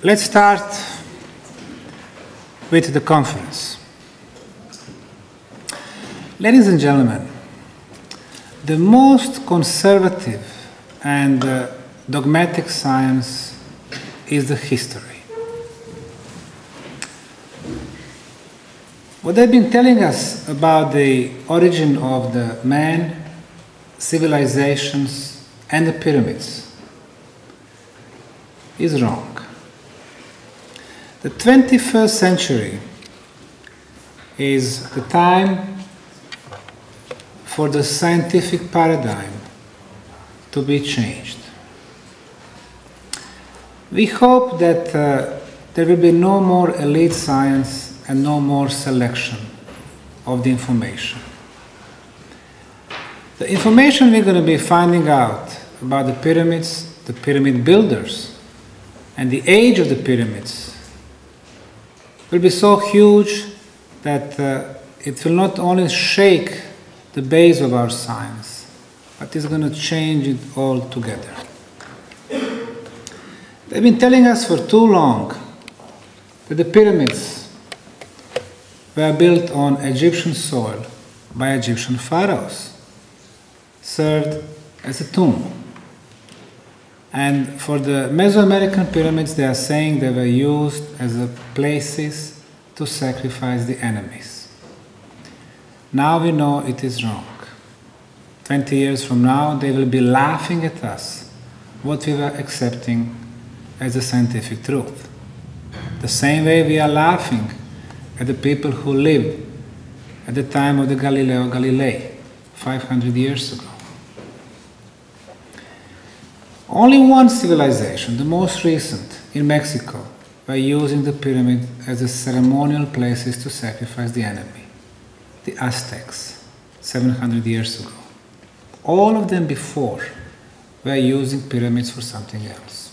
Let's start with the conference. Ladies and gentlemen, the most conservative and dogmatic science is the history. What they've been telling us about the origin of the man, civilizations, and the pyramids is wrong. The 21st century is the time for the scientific paradigm to be changed. We hope that there will be no more elite science and no more selection of the information. The information we're going to be finding out about the pyramids, the pyramid builders, and the age of the pyramids will be so huge that it will not only shake the base of our science, but it's going to change it altogether. They've been telling us for too long that the pyramids were built on Egyptian soil by Egyptian pharaohs, served as a tomb. And for the Mesoamerican pyramids, they are saying they were used as places to sacrifice the enemies. Now we know it is wrong. 20 years from now, they will be laughing at us, what we were accepting as a scientific truth. The same way we are laughing at the people who lived at the time of the Galileo Galilei, 500 years ago. Only one civilization, the most recent, in Mexico, were using the pyramid as a ceremonial places to sacrifice the enemy, the Aztecs, 700 years ago. All of them before were using pyramids for something else.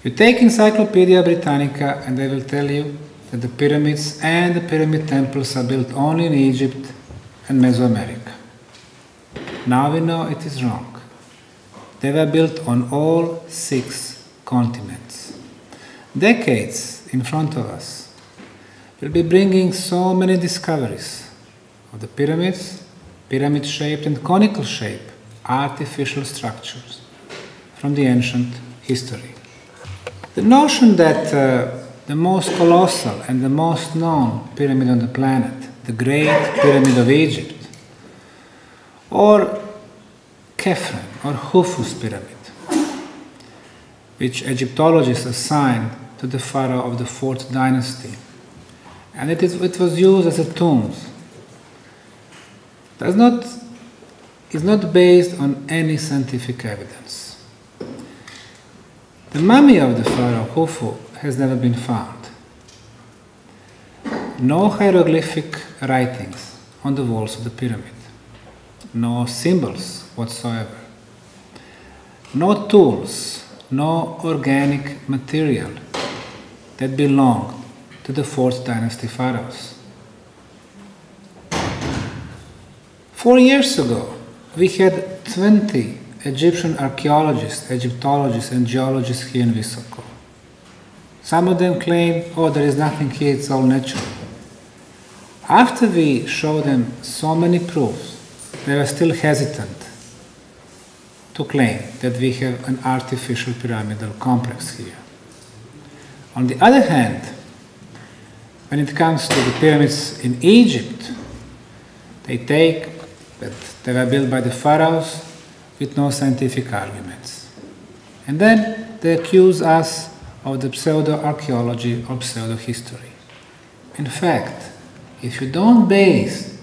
You take Encyclopedia Britannica and they will tell you that the pyramids and the pyramid temples are built only in Egypt and Mesoamerica. Now we know it is wrong. They were built on all 6 continents. Decades in front of us will be bringing so many discoveries of the pyramids, pyramid-shaped and conical-shaped artificial structures from the ancient history. The notion that the most colossal and the most known pyramid on the planet, the Great Pyramid of Egypt, or Khafre or Khufu's pyramid, which Egyptologists assign to the pharaoh of the 4th dynasty, and it was used as a tomb, is not based on any scientific evidence. The mummy of the pharaoh Khufu has never been found. No hieroglyphic writings on the walls of the pyramid. No symbols whatsoever. No tools, no organic material that belonged to the 4th dynasty pharaohs. 4 years ago, we had 20 Egyptian archaeologists, Egyptologists, and geologists here in Visoko. Some of them claim, oh, there is nothing here, it's all natural. After we showed them so many proofs, they were still hesitant to claim that we have an artificial pyramidal complex here. On the other hand, when it comes to the pyramids in Egypt, they take that they were built by the pharaohs with no scientific arguments. And then they accuse us of the pseudo-archaeology or pseudo-history. In fact, if you don't base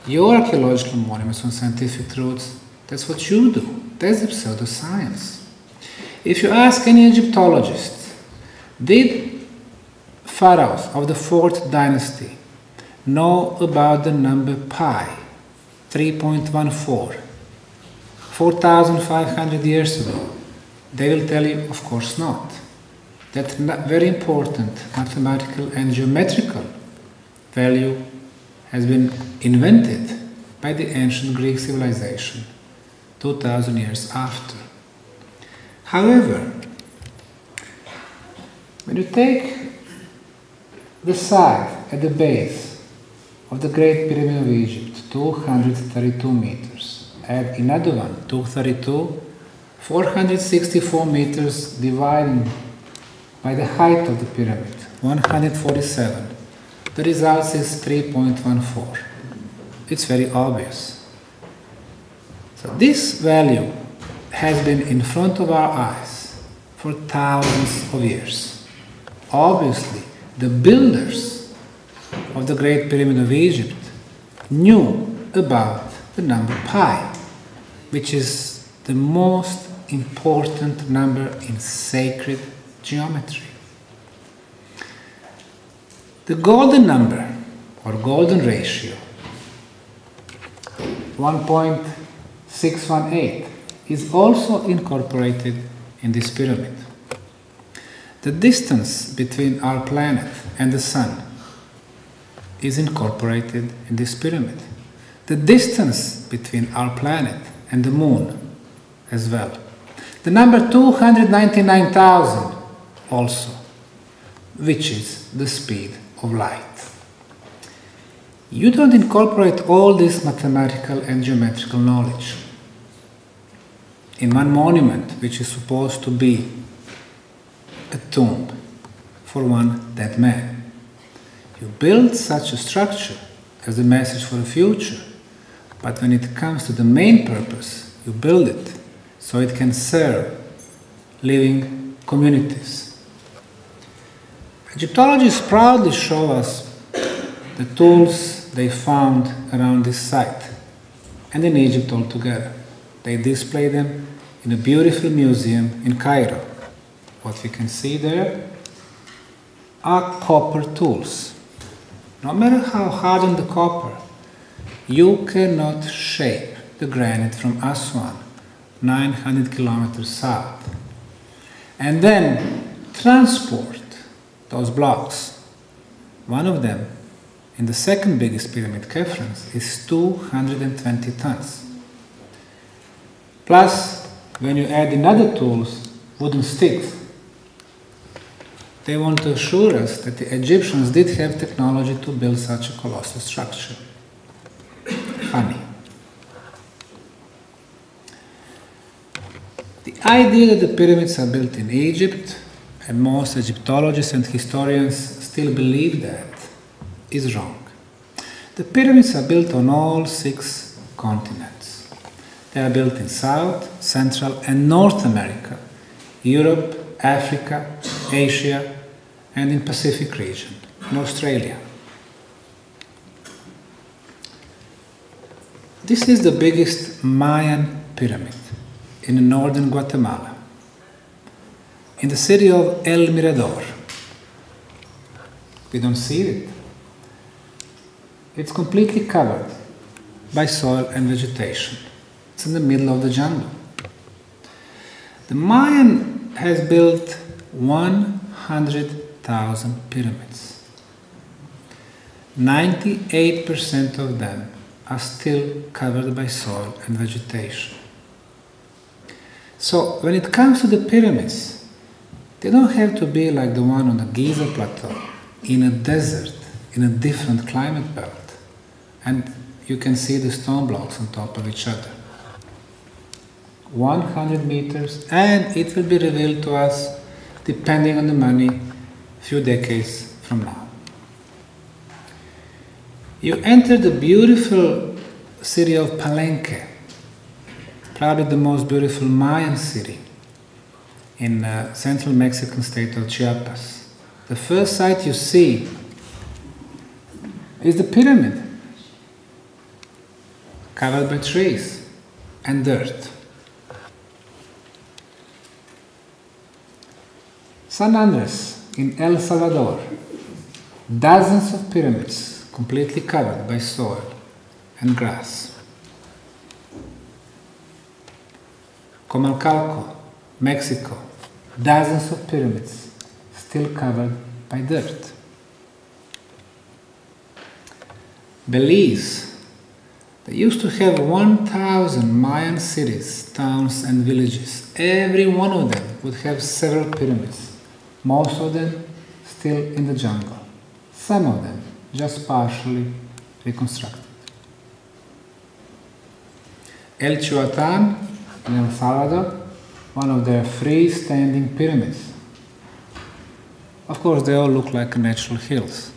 your archaeological monuments on scientific truths, that's what you do. That's the pseudoscience. If you ask any Egyptologist, did pharaohs of the 4th dynasty know about the number pi, 3.14, 4,500 years ago? They will tell you, of course not. That very important mathematical and geometrical value has been invented by the ancient Greek civilization 2,000 years after. However, When you take the side at the base of the Great Pyramid of Egypt, 232 meters, add another one, 232, 464 meters divided by the height of the pyramid, 147. The result is 3.14. It's very obvious. So this value has been in front of our eyes for thousands of years. Obviously, the builders of the Great Pyramid of Egypt knew about the number pi, which is the most important number in sacred geometry. The golden number, or golden ratio, 1.618, is also incorporated in this pyramid. The distance between our planet and the Sun is incorporated in this pyramid. The distance between our planet and the Moon as well. The number 299,000 also, which is the speed of light. You don't incorporate all this mathematical and geometrical knowledge in one monument, which is supposed to be a tomb for one dead man. You build such a structure as a message for the future, but when it comes to the main purpose, you build it so it can serve living communities. Egyptologists proudly show us the tools they found around this site and in Egypt altogether. They display them in a beautiful museum in Cairo. What we can see there are copper tools. No matter how hardened the copper, you cannot shape the granite from Aswan, 900 kilometers south, and then transport those blocks. One of them, in the second biggest pyramid, Khafre's, is 220 tons. Plus, when you add in other tools, wooden sticks, they want to assure us that the Egyptians did have technology to build such a colossal structure. Funny. The idea that the pyramids are built in Egypt, and most Egyptologists and historians still believe that, is wrong. The pyramids are built on all 6 continents. They are built in South, Central and North America, Europe, Africa, Asia, and in Pacific region, in Australia. This is the biggest Mayan pyramid in northern Guatemala, in the city of El Mirador. We don't see it. It's completely covered by soil and vegetation. It's in the middle of the jungle. The Mayan has built 100,000 pyramids. 98% of them are still covered by soil and vegetation. So when it comes to the pyramids, they don't have to be like the one on the Giza plateau, in a desert, in a different climate belt. And you can see the stone blocks on top of each other. 100 meters, and it will be revealed to us, depending on the money, a few decades from now. You enter the beautiful city of Palenque, probably the most beautiful Mayan city in central Mexican state of Chiapas. The first sight you see is the pyramid, covered by trees and dirt. San Andres in El Salvador, dozens of pyramids completely covered by soil and grass. Comalcalco, Mexico, dozens of pyramids still covered by dirt. Belize, they used to have 1,000 Mayan cities, towns and villages. Every one of them would have several pyramids. most of them still in the jungle, some of them just partially reconstructed. El Chuatan in El Salvador, one of their freestanding pyramids. Of course, they all look like natural hills.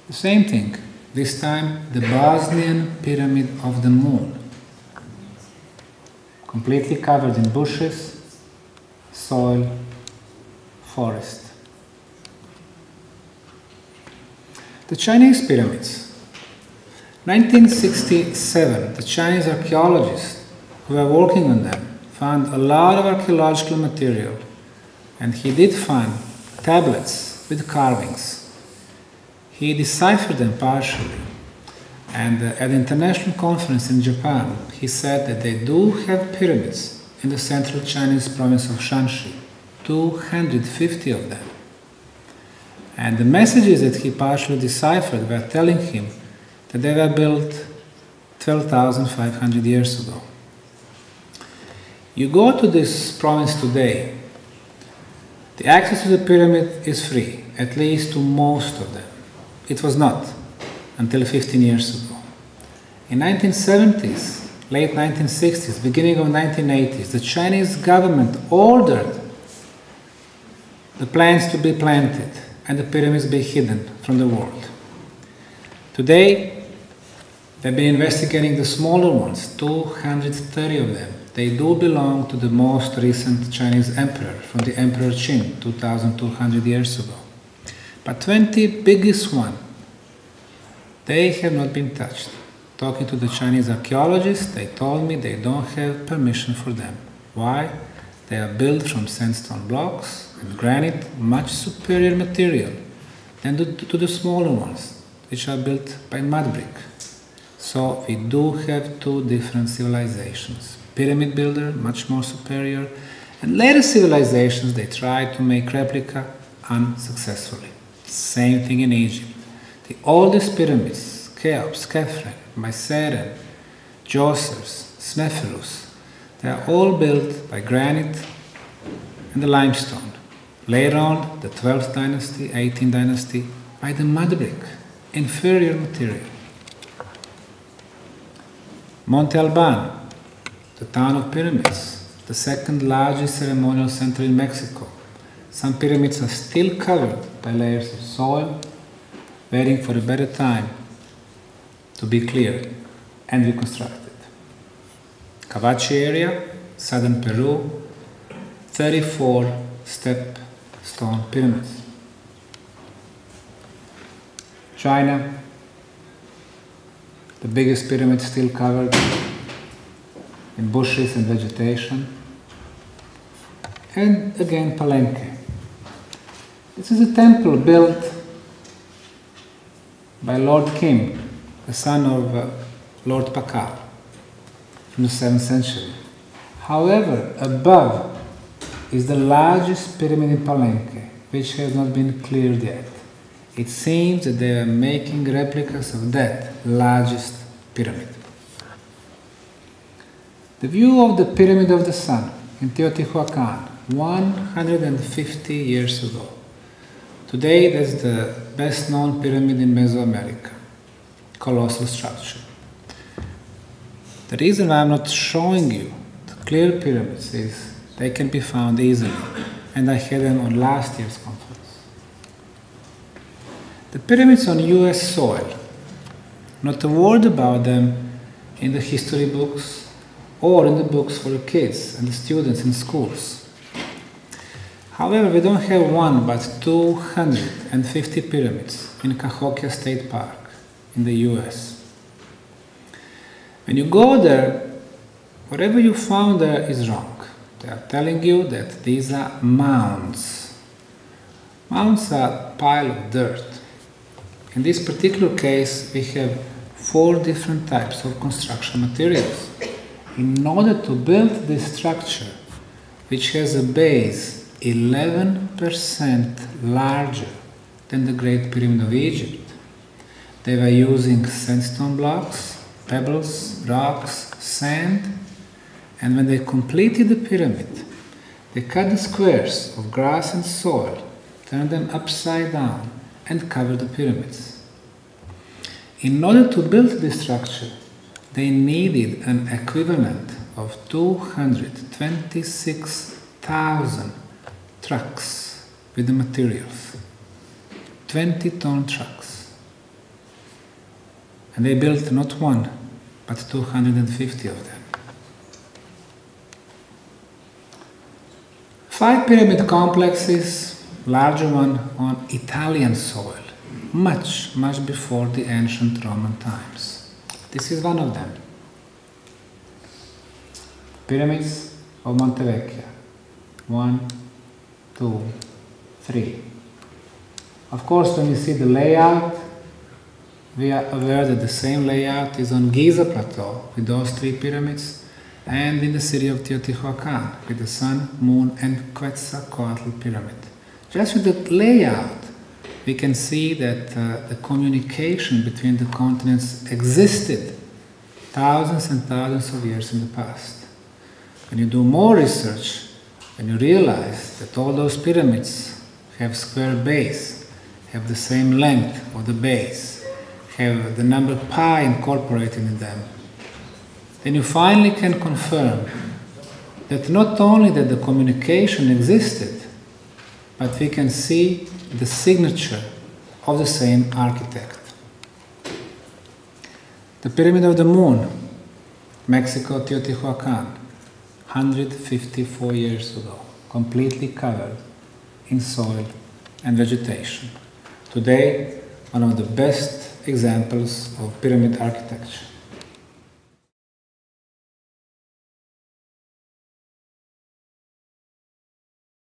The same thing, this time the Bosnian Pyramid of the Moon, completely covered in bushes, soil, forest. The Chinese pyramids. 1967, the Chinese archaeologists who were working on them found a lot of archaeological material, and he did find tablets with carvings. He deciphered them partially, and at the international conference in Japan, he said that they do have pyramids in the central Chinese province of Shanxi, 250 of them. And the messages that he partially deciphered were telling him that they were built 12,500 years ago. You go to this province today, the access to the pyramid is free, at least to most of them. It was not until 15 years ago. In 1970s, late 1960s, beginning of 1980s, the Chinese government ordered the plants to be planted and the pyramids be hidden from the world. Today, they've been investigating the smaller ones, 230 of them. They do belong to the most recent Chinese emperor, from the Emperor Qin, 2,200 years ago. But 20 biggest ones, they have not been touched. Talking to the Chinese archaeologists, they told me they don't have permission for them. Why? They are built from sandstone blocks and granite, much superior material than to the smaller ones, which are built by mud brick. So we do have two different civilizations. Pyramid builder, much more superior, and later civilizations, they tried to make replica unsuccessfully. Same thing in Egypt. The oldest pyramids, Cheops, Khafre, Myceren, Djosers, Sneferus, they are all built by granite and the limestone. Later on, the 12th dynasty, 18th dynasty, by the mud brick, inferior material. Monte Alban, the town of pyramids, the second largest ceremonial center in Mexico. Some pyramids are still covered by layers of soil, waiting for a better time to be cleared and reconstructed. Cavachi area, southern Peru, 34 step stone pyramids. China, the biggest pyramid still covered in bushes and vegetation. And again, Palenque. This is a temple built by Lord Kim, the son of Lord Pakal, from the 7th century. However, above is the largest pyramid in Palenque, which has not been cleared yet. It seems that they are making replicas of that largest pyramid. The view of the Pyramid of the Sun in Teotihuacan, 150 years ago. Today, that's the best known pyramid in Mesoamerica. Colossal structure. The reason I'm not showing you the clear pyramids is they can be found easily, and I had them on last year's conference. The pyramids on US soil, not a word about them in the history books or in the books for the kids and the students in schools. However, we don't have one but 250 pyramids in Cahokia State Park in the US. When you go there, whatever you found there is wrong. They are telling you that these are mounds. Mounds are a pile of dirt. In this particular case, we have 4 different types of construction materials. In order to build this structure, which has a base 11% larger than the Great Pyramid of Egypt, they were using sandstone blocks, pebbles, rocks, sand, And when they completed the pyramid, they cut the squares of grass and soil, turned them upside down, and covered the pyramids. In order to build this structure, they needed an equivalent of 226,000 trucks with the materials. 20-ton trucks. And they built not one, but 250 of them. 5 pyramid complexes, larger one on Italian soil, much before the ancient Roman times. This is one of them. Pyramids of Montevecchia. 1, 2, 3. Of course, when you see the layout, we are aware that the same layout is on Giza Plateau with those 3 pyramids, and in the city of Teotihuacan with the Sun, Moon, and Quetzalcoatl pyramid. Just with the layout, we can see that the communication between the continents existed thousands and thousands of years in the past. When you do more research, when you realize that all those pyramids have square base, have the same length of the base, have the number pi incorporated in them, then you finally can confirm that not only that the communication existed, but we can see the signature of the same architect. The Pyramid of the Moon, Mexico, Teotihuacan, 154 years ago, completely covered in soil and vegetation. Today, one of the best examples of pyramid architecture.